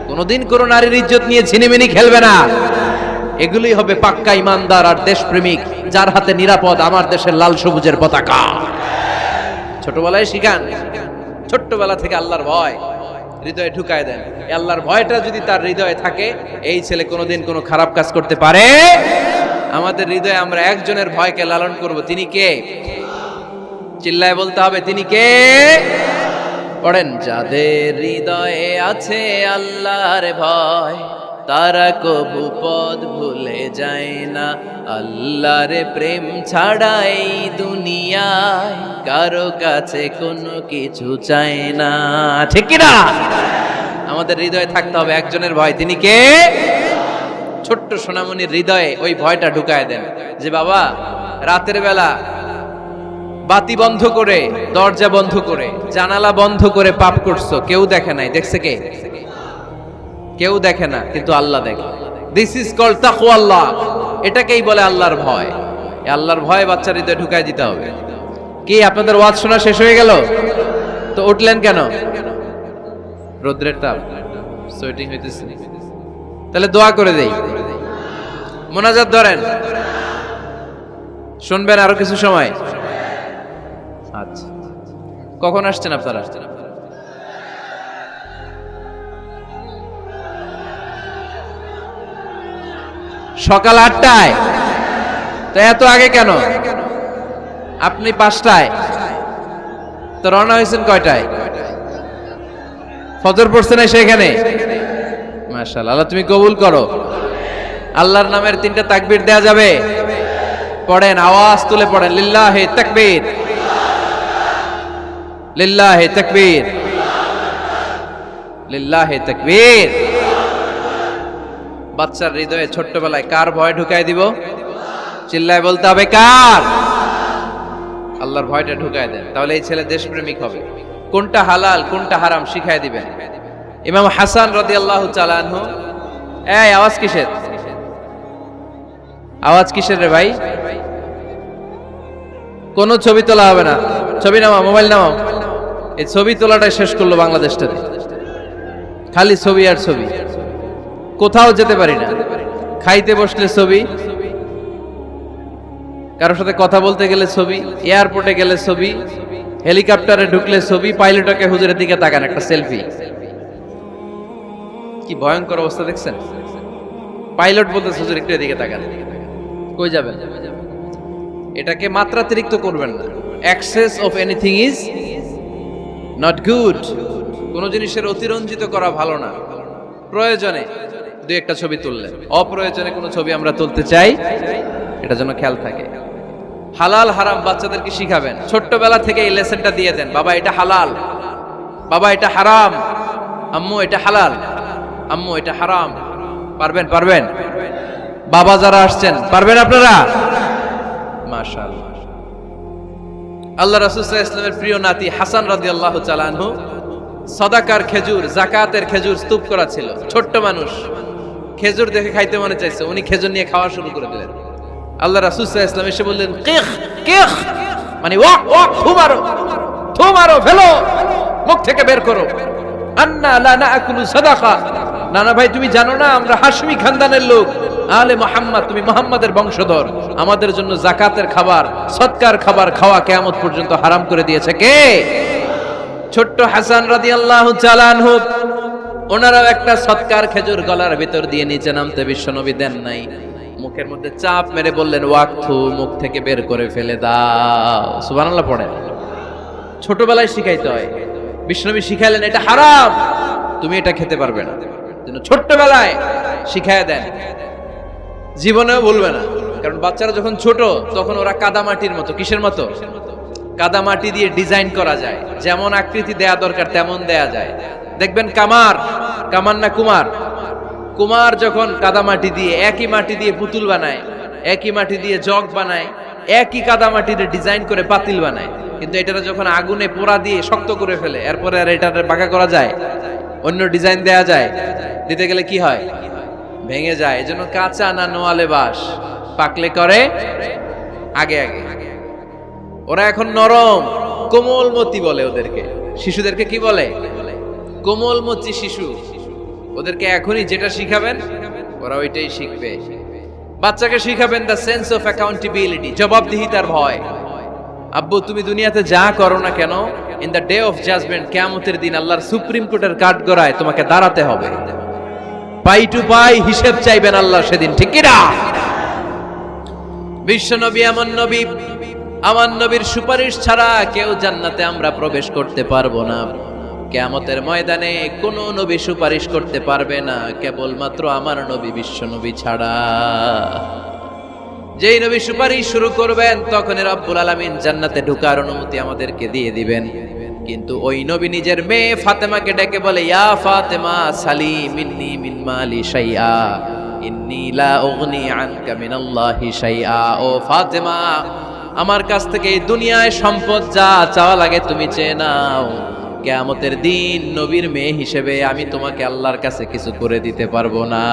কোনোদিন কোনো নারীর ইজ্জত নিয়ে ছিনিমিনি খেলবে না। এগুলোই হবে পাক্কা ইমানদার আর দেশপ্রেমিক, যার হাতে নিরাপদ আমার দেশের লাল সবুজের পতাকা। ছোটবেলায় শিখান, ছোট্টবেলা থেকে আল্লাহর ভয় হৃদয়ে ঢুকায় দেন। এই আল্লাহর ভয়টা যদি তার হৃদয়ে থাকে, এই ছেলে কোনোদিন কোনো খারাপ কাজ করতে পারে। আমাদের হৃদয়ে আমরা একজনের ভয়কে লালন করব। তিনি কে? চিল্লায় বলতে হবে, তিনি কে? পড়েন, যাদের হৃদয়ে আছে আল্লাহর ভয়, তারা কবু পথ ভুলে যায় না। আল্লাহর প্রেম ছাড়া এই দুনিয়ায় কারো কাছে কোনো কিছু চায় না। ঠিক কি না? আমাদের হৃদয়ে থাকতে হবে একজনের ভয়। তিনি কে? ছোট্ট সোনামণির হৃদয়ে ওই ভয়টা ঢুকায় দেন যে বাবা, রাতের বেলা বাতি বন্ধ করে, দরজা বন্ধ করে, জানালা বন্ধ করে পাপ করছো, কেউ দেখে নাই। দেখছে কে? কেউ দেখে না, কিন্তু আল্লাহ দেখে। দিস ইজ কল্ড তাকওয়াল্লাহ। এটাকেই বলে আল্লাহর ভয়। এই আল্লাহর ভয় বাচ্চার হৃদয়ে ঢুকায় দিতে হবে। কি আপনাদের ওয়াজ শোনা শেষ হয়ে গেল? তো উঠলেন কেন? রোদ্রের তাপ, সোয়েটিং হইতেছে। তাহলে দোয়া করে দেই, মোনাজাত ধরেন, শুনবেন আরো কিছু সময়। আচ্ছা, কখন আসছেন আপনারা? সকাল 8টায়। তো এত আগে কেন? আপনি 5টায়, তো রওনা হয়েছেন কয়টায়? ফজর পড়ছেন সেখানে? মাশাআল্লাহ, আল্লাহ তুমি কবুল করো। আল্লাহর নামের 3টা তাকবীর দেয়া যাবে? পড়েন, আওয়াজ তুলে পড়েন, লিল্লাহি তাকবীর, লিল্লাহি তাকবীর, লিল্লাহি তাকবীর। বাচ্চার হৃদয়ে ছোট্টবেলায় কার ভয় ঢুকাই দিব? চিল্লায় বলতে হবে, কার? আল্লাহর ভয়টা ঢুকায় দেন, তাহলে এই ছেলে দেশপ্রেমিক হবে। কোনটা হালাল কোনটা হারাম শিখায় দিবেন। ইমাম হাসান রাদিয়াল্লাহু তাআলা আনহু, এই আওয়াজ কিসের? আওয়াজ কিসের রে ভাই? কোন ছবি তোলা হবে না। ছবি নামাও, মোবাইল নামাও। এই ছবি তোলাটাই শেষ করলো বাংলাদেশটাতে। খালি ছবি আর ছবি, কোথাও যেতে পারি না। খাইতে বসলে ছবি, কারোর সাথে কথা বলতে গেলে ছবি, এয়ারপোর্টে গেলে ছবি, হেলিকপ্টারে ঢুকলে ছবি, পাইলটকে হুজুরের দিকে তাকান, একটা সেলফি। কি ভয়ঙ্কর অবস্থা দেখছেন? পাইলট বলতেছে হুজুর একটু এদিকে তাকান। কই যাবেন? এটাকে মাত্রাতিরিক্ত করবেন না। Access of anything is not good. কোন জিনিসের অতিরঞ্জিত করা ভালো না। প্রয়োজনে দুই একটা ছবি তুললেন, অপ্রয়োজনে কোনো ছবি আমরা তুলতে চাই, এটা যেন খেয়াল থাকে। হালাল হারাম বাচ্চাদেরকে শিখাবেন, ছোট্টবেলা থেকে এই লেসনটা দিয়ে দেন। বাবা এটা হালাল, বাবা এটা হারাম, আম্মু এটা হালাল, আম্মু এটা হারাম। পারবেন? পারবেন? বাবা যারা আসছেন পারবেন আপনারা? মাশাআল্লাহ। আল্লাহ রাসূল সাল্লাল্লাহু আলাইহি ওয়াসাল্লামের প্রিয় নাতি হাসান রাদিয়াল্লাহু তাআলা আনহু সাদাকার খেজুর, যাকাতের খেজুর স্তূপ করা ছিল। ছোট্ট মানুষ, খেজুর দেখে খাইতে মনে চাইছে, উনি খেজুর নিয়ে খাওয়া শুরু করে দিলেন। আল্লাহ রাসূল সাল্লাল্লাহু আলাইহি ওয়াসাল্লাম এসে বললেন, কিখ কিখ, মানে ওয়াক ওয়াক, থু মারো, থু মারো, ফেলো, মুখ থেকে বের করো। আন্না লা নাআকুলু সাদাকা। নানা ভাই তুমি জানো না আমরা হাশমি খানদানের লোক, আলে মুহাম্মদ, তুমি মুহাম্মাদের বংশধর। আমাদের জন্য যাকাতের খাবার, সদকার খাবার খাওয়া কিয়ামত পর্যন্ত হারাম করে দিয়েছে কে? ছোট্ট হাসান রাদিয়াল্লাহু তাআলা আনহু। ওনারাও একটা সদকার খেজুর গলার ভিতর দিয়ে নিচে নামতে বিশ্বনবী দেন নাই। মুখের মধ্যে চাপ মেরে বললেন, ওয়াকথু, মুখ থেকে বের করে ফেলে দাও। সুবহানাল্লাহ পড়েন। ছোটবেলায় শিখাইতে হয়। বিশ্বনবী শিখাইলেন এটা হারাম, তুমি এটা খেতে পারবে না। যেন ছোট্টবেলায় শিখায় দেন, জীবনেও ভুলবে না। কারণ বাচ্চারা যখন ছোট তখন ওরা কাদামাটির মতো, কিসের মতো? কাদামাটি দিয়ে ডিজাইন করা যায়, যেমন আকৃতি দেয়া দরকার তেমন দেয়া যায়। দেখবেন কামার না কুমার যখন কাদামাটি দিয়ে, একই মাটি দিয়ে পুতুল বানায়, একই মাটি দিয়ে জগ বানায়, একই কাদামাটিতে ডিজাইন করে পাতিল বানায়, কিন্তু এটারে যখন আগুনে পোড়া দিয়ে শক্ত করে ফেলে, এরপরে আর এটারে বাঁকা করা যায়, অন্য ডিজাইন দেয়া যায়, দিতে গেলে কি হয়? ভেঙে যায়। এজন্য কাঁচা না নোয়ালে বাস, পাকলে করে আগে আগে। ওরা এখন নরম, কোমলমতি বলে ওদেরকে, শিশুদেরকে কি বলে? কোমলমতি শিশু। ওদেরকে এখনই যেটা শিখাবেন ওরা ওইটাই শিখবে। বাচ্চাকে শিখাবেন দ্য সেন্স অফ অ্যাকাউন্টেবিলিটি, জবাবদিহিতার ভয়। আব্বু তুমি দুনিয়াতে যা করো না কেন, in the day of judgement, কিয়ামতের দিন আল্লাহর সুপ্রিম কোর্টের কাঠগড়ায় তোমাকে দাঁড়াতে হবে, পাই টু পাই হিসেব চাইবেন আল্লাহ সেদিন, ঠিক কি না? বিশ্ব নবী এমন নবী, আমার নবীর সুপারিশ ছাড়া কেউ জান্নাতে আমরা প্রবেশ করতে পারবো না। কিয়ামতের ময়দানে কোন নবী সুপারিশ করতে পারবে না, কেবলমাত্র আমার নবী বিশ্ব নবী ছাড়া। যেই নবী সুপারিশ শুরু করবেন তখনই রব্বুল আলামিন জান্নাতে ঢোকার অনুমতি আমাদেরকে দিয়ে দিবেন। কিন্তু ওই নবী নিজের মেয়ে ফাতেমাকে ডেকে বলে, ইয়া ফাতেমা সালি মিন্নি মিন মালি শাইআ ইন্নী লা উগনি আনকা মিনাল্লাহি শাইআ। ও ফাতেমা, আমার কাছ থেকে এই দুনিয়ায় সম্পদ যা চাওয়া লাগে তুমি চেয়ে নাও, কিয়ামতের দিন নবীর মেয়ে হিসেবে আমি তোমাকে আল্লাহর কাছে কিছু করে দিতে পারবো না।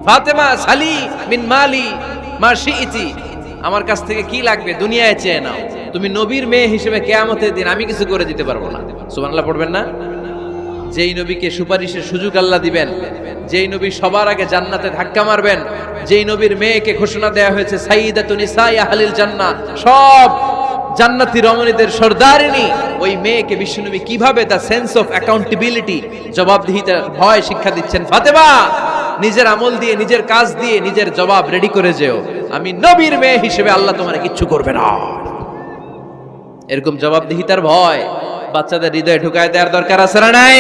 ফাতেমা সালি মিন মালি মা শিইতি, আমার কাছ থেকে কি লাগবে দুনিয়ায় চেয়ে নাও, তুমি নবীর মেয়ে হিসেবে কিয়ামতের দিন আমি কিছু করে দিতে পারবো না। সুবহানাল্লাহ পড়বেন না? যেই নবীকে সুপারিশের সুযোগ আল্লাহ দিবেন, যেই নবী সবার আগে জান্নাতে ধাক্কা মারবেন, যেই নবীর মেয়েকে ঘোষণা দেয়া হয়েছে সাইয়্যিদাতুন নিসাই আহলিল জান্নাহ, সব জান্নাতি রমণীদের সর্দারিনী, ওই মেয়েকে বিশ্বনবী কিভাবে দ্য সেন্স অফ অ্যাকাউন্টেবিলিটি, জবাবদিহিতার ভয় শিক্ষা দিচ্ছেন। ফাতেমা, নিজের আমল দিয়ে, নিজের কাজ দিয়ে নিজের জবাব রেডি করে যেও, আমি নবীর মেয়ে হিসেবে আল্লাহ তোমার কিচ্ছু করবে না। এরকম জবাবদিহিতার ভয় বাচ্চাদের হৃদয়ে ঢুকায় দেওয়ার দরকার আছে না নাই?